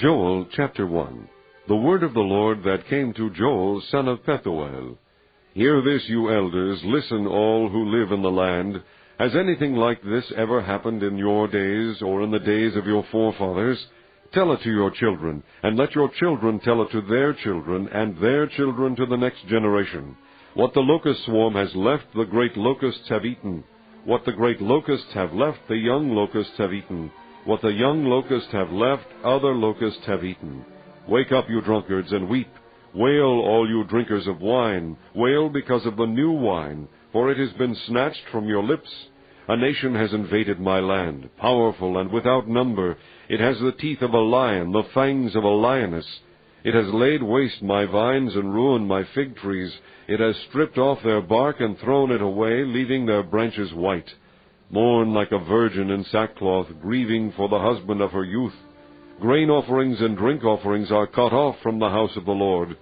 Joel chapter 1. The word of the Lord that came to Joel, son of Pethuel. Hear this, you elders, listen all who live in the land. Has anything like this ever happened in your days, or in the days of your forefathers? Tell it to your children, and let your children tell it to their children, and their children to the next generation. What the locust swarm has left, the great locusts have eaten. What the great locusts have left, the young locusts have eaten. What the young locusts have left, other locusts have eaten. Wake up, you drunkards, and weep. Wail, all you drinkers of wine. Wail because of the new wine, for it has been snatched from your lips. A nation has invaded my land, powerful and without number. It has the teeth of a lion, the fangs of a lioness. It has laid waste my vines and ruined my fig trees. It has stripped off their bark and thrown it away, leaving their branches white. Mourn like a virgin in sackcloth, grieving for the husband of her youth. Grain offerings and drink offerings are cut off from the house of the Lord.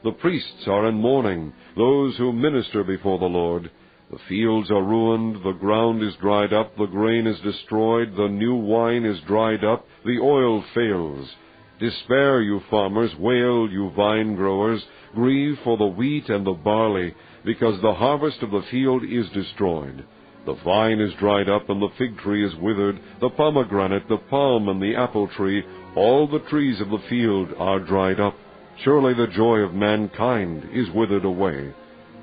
The priests are in mourning, those who minister before the Lord. The fields are ruined, the ground is dried up, the grain is destroyed, the new wine is dried up, the oil fails. Despair, you farmers, wail, you vine growers, grieve for the wheat and the barley, because the harvest of the field is destroyed. The vine is dried up, and the fig tree is withered, the pomegranate, the palm, and the apple tree, all the trees of the field are dried up. Surely the joy of mankind is withered away.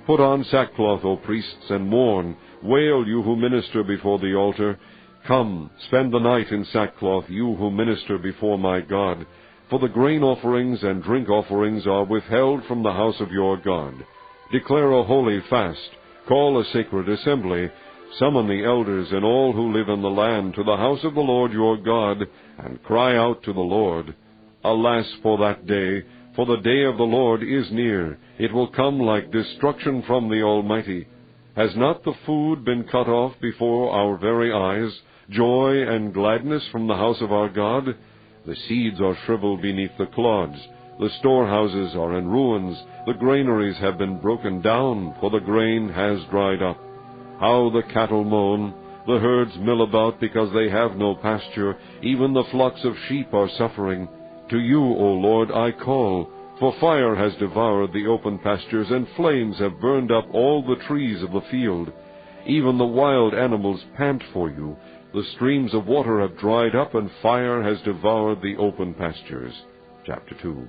Put on sackcloth, O priests, and mourn. Wail, you who minister before the altar. Come, spend the night in sackcloth, you who minister before my God. For the grain offerings and drink offerings are withheld from the house of your God. Declare a holy fast. Call a sacred assembly. Summon the elders and all who live in the land to the house of the Lord your God, and cry out to the Lord. Alas for that day, for the day of the Lord is near. It will come like destruction from the Almighty. Has not the food been cut off before our very eyes, joy and gladness from the house of our God? The seeds are shriveled beneath the clods. The storehouses are in ruins. The granaries have been broken down, for the grain has dried up. How the cattle moan, the herds mill about because they have no pasture, even the flocks of sheep are suffering. To you, O Lord, I call, for fire has devoured the open pastures, and flames have burned up all the trees of the field. Even the wild animals pant for you. The streams of water have dried up, and fire has devoured the open pastures. Chapter 2.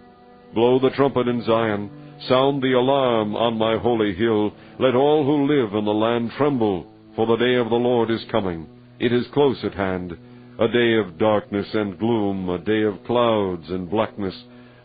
Blow the trumpet in Zion. Sound the alarm on my holy hill. Let all who live in the land tremble, for the day of the Lord is coming. It is close at hand, a day of darkness and gloom, a day of clouds and blackness.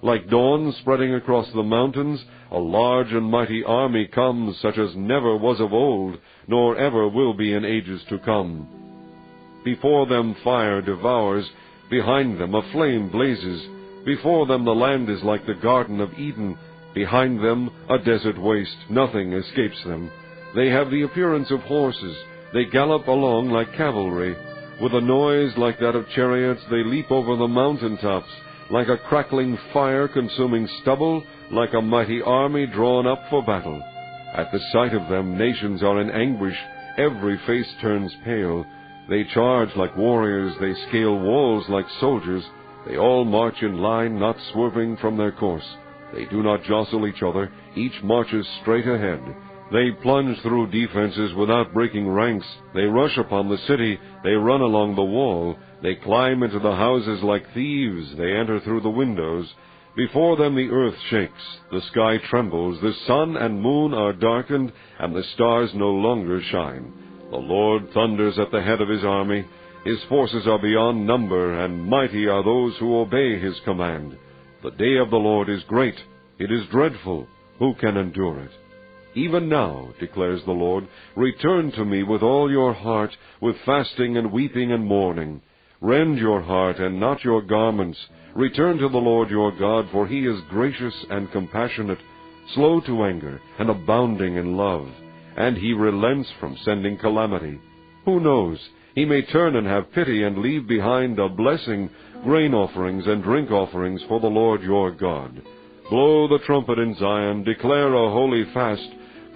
Like dawn spreading across the mountains, a large and mighty army comes, such as never was of old, nor ever will be in ages to come. Before them fire devours, behind them a flame blazes. Before them the land is like the Garden of Eden. Behind them a desert waste, nothing escapes them. They have the appearance of horses, they gallop along like cavalry. With a noise like that of chariots they leap over the mountain tops, like a crackling fire consuming stubble, like a mighty army drawn up for battle. At the sight of them nations are in anguish, every face turns pale. They charge like warriors, they scale walls like soldiers. They all march in line, not swerving from their course. They do not jostle each other, each marches straight ahead. They plunge through defenses without breaking ranks. They rush upon the city, they run along the wall. They climb into the houses like thieves, they enter through the windows. Before them the earth shakes, the sky trembles, the sun and moon are darkened, and the stars no longer shine. The Lord thunders at the head of his army. His forces are beyond number, and mighty are those who obey his command. The day of the Lord is great, it is dreadful. Who can endure it? Even now, declares the Lord, return to me with all your heart, with fasting and weeping and mourning. Rend your heart and not your garments. Return to the Lord your God, for he is gracious and compassionate, slow to anger and abounding in love. And he relents from sending calamity. Who knows? He may turn and have pity and leave behind a blessing, grain offerings and drink offerings for the Lord your God. Blow the trumpet in Zion, declare a holy fast,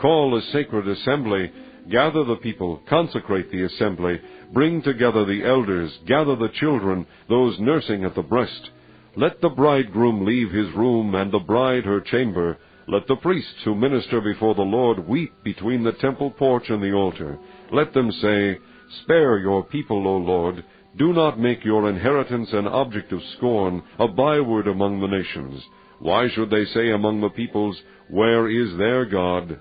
call a sacred assembly, gather the people, consecrate the assembly, bring together the elders, gather the children, those nursing at the breast. Let the bridegroom leave his room, and the bride her chamber. Let the priests who minister before the Lord weep between the temple porch and the altar. Let them say, Spare your people, O Lord. Do not make your inheritance an object of scorn, a byword among the nations. Why should they say among the peoples, Where is their God?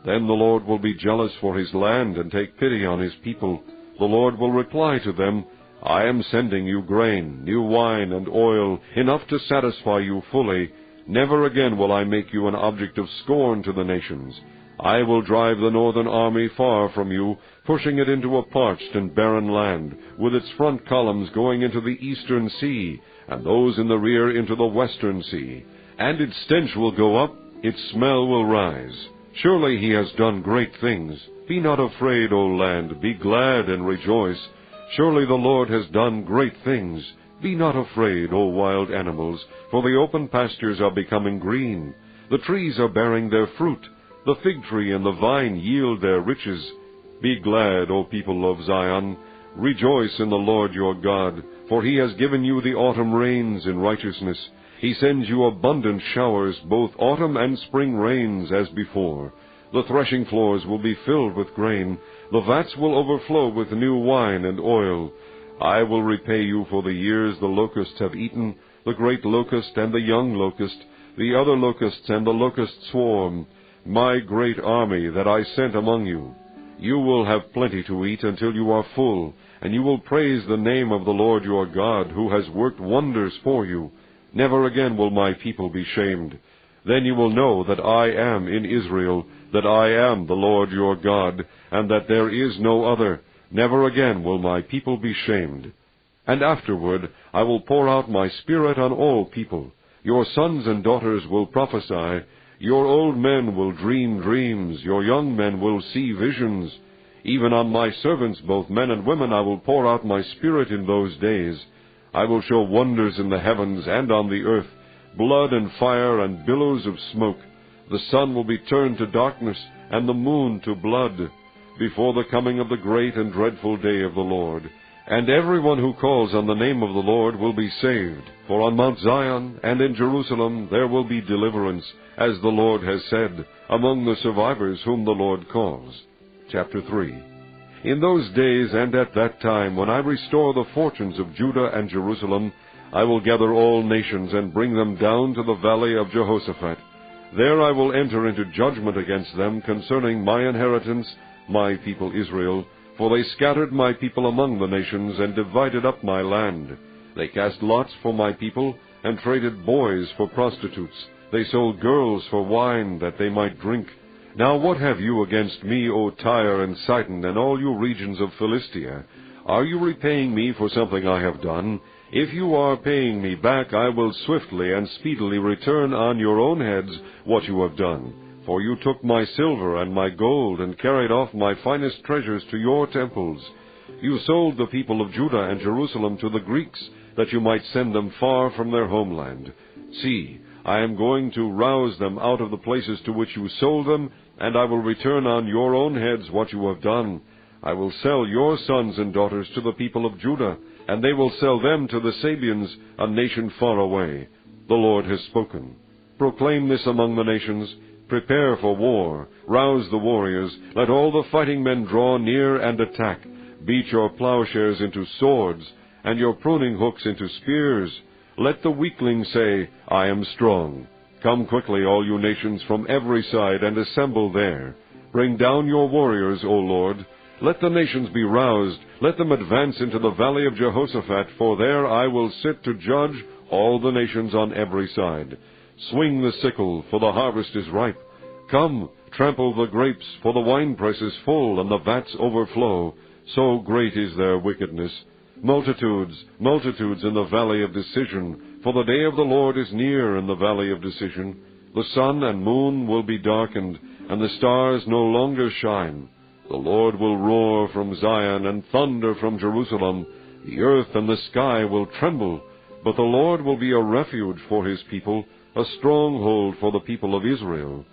Then the Lord will be jealous for his land and take pity on his people. The Lord will reply to them, I am sending you grain, new wine, and oil, enough to satisfy you fully. Never again will I make you an object of scorn to the nations. I will drive the northern army far from you, pushing it into a parched and barren land, with its front columns going into the eastern sea, and those in the rear into the western sea. And its stench will go up, its smell will rise. Surely he has done great things. Be not afraid, O land, be glad and rejoice. Surely the Lord has done great things. Be not afraid, O wild animals, for the open pastures are becoming green. The trees are bearing their fruit. The fig tree and the vine yield their riches. Be glad, O people of Zion. Rejoice in the Lord your God, for he has given you the autumn rains in righteousness. He sends you abundant showers, both autumn and spring rains as before. The threshing floors will be filled with grain. The vats will overflow with new wine and oil. I will repay you for the years the locusts have eaten, the great locust and the young locust, the other locusts and the locust swarm, my great army that I sent among you. You will have plenty to eat until you are full, and you will praise the name of the Lord your God, who has worked wonders for you. Never again will my people be shamed. Then you will know that I am in Israel, that I am the Lord your God, and that there is no other. Never again will my people be shamed. And afterward I will pour out my Spirit on all people. Your sons and daughters will prophesy. Your old men will dream dreams. Your young men will see visions. Even on my servants, both men and women, I will pour out my Spirit in those days. I will show wonders in the heavens and on the earth, blood and fire and billows of smoke. The sun will be turned to darkness, and the moon to blood, before the coming of the great and dreadful day of the Lord. And everyone who calls on the name of the Lord will be saved. For on Mount Zion and in Jerusalem there will be deliverance, as the Lord has said, among the survivors whom the Lord calls. Chapter 3. In those days and at that time, when I restore the fortunes of Judah and Jerusalem, I will gather all nations and bring them down to the valley of Jehoshaphat. There I will enter into judgment against them concerning my inheritance, my people Israel, for they scattered my people among the nations and divided up my land. They cast lots for my people and traded boys for prostitutes. They sold girls for wine that they might drink. Now what have you against me, O Tyre and Sidon, and all you regions of Philistia? Are you repaying me for something I have done? If you are paying me back, I will swiftly and speedily return on your own heads what you have done. For you took my silver and my gold, and carried off my finest treasures to your temples. You sold the people of Judah and Jerusalem to the Greeks, that you might send them far from their homeland. See, I am going to rouse them out of the places to which you sold them, and I will return on your own heads what you have done. I will sell your sons and daughters to the people of Judah, and they will sell them to the Sabeans, a nation far away. The Lord has spoken. Proclaim this among the nations. Prepare for war. Rouse the warriors. Let all the fighting men draw near and attack. Beat your plowshares into swords, and your pruning hooks into spears. Let the weakling say, I am strong. Come quickly, all you nations, from every side, and assemble there. Bring down your warriors, O Lord. Let the nations be roused. Let them advance into the valley of Jehoshaphat, for there I will sit to judge all the nations on every side. Swing the sickle, for the harvest is ripe. Come, trample the grapes, for the winepress is full, and the vats overflow. So great is their wickedness. Multitudes, multitudes in the valley of decision, for the day of the Lord is near in the valley of decision. The sun and moon will be darkened, and the stars no longer shine. The Lord will roar from Zion and thunder from Jerusalem. The earth and the sky will tremble, but the Lord will be a refuge for his people, a stronghold for the people of Israel.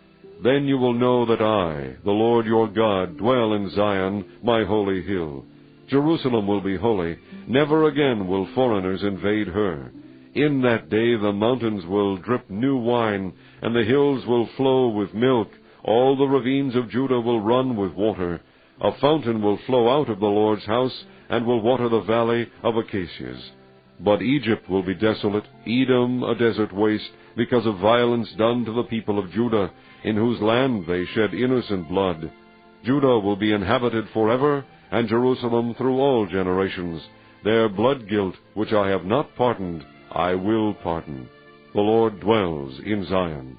Then you will know that I, the Lord your God, dwell in Zion, my holy hill. Jerusalem will be holy. Never again will foreigners invade her. In that day the mountains will drip new wine, and the hills will flow with milk. All the ravines of Judah will run with water. A fountain will flow out of the Lord's house, and will water the valley of acacias. But Egypt will be desolate, Edom a desert waste, because of violence done to the people of Judah, in whose land they shed innocent blood. Judah will be inhabited forever, and Jerusalem through all generations. Their blood guilt, which I have not pardoned, I will pardon. The Lord dwells in Zion.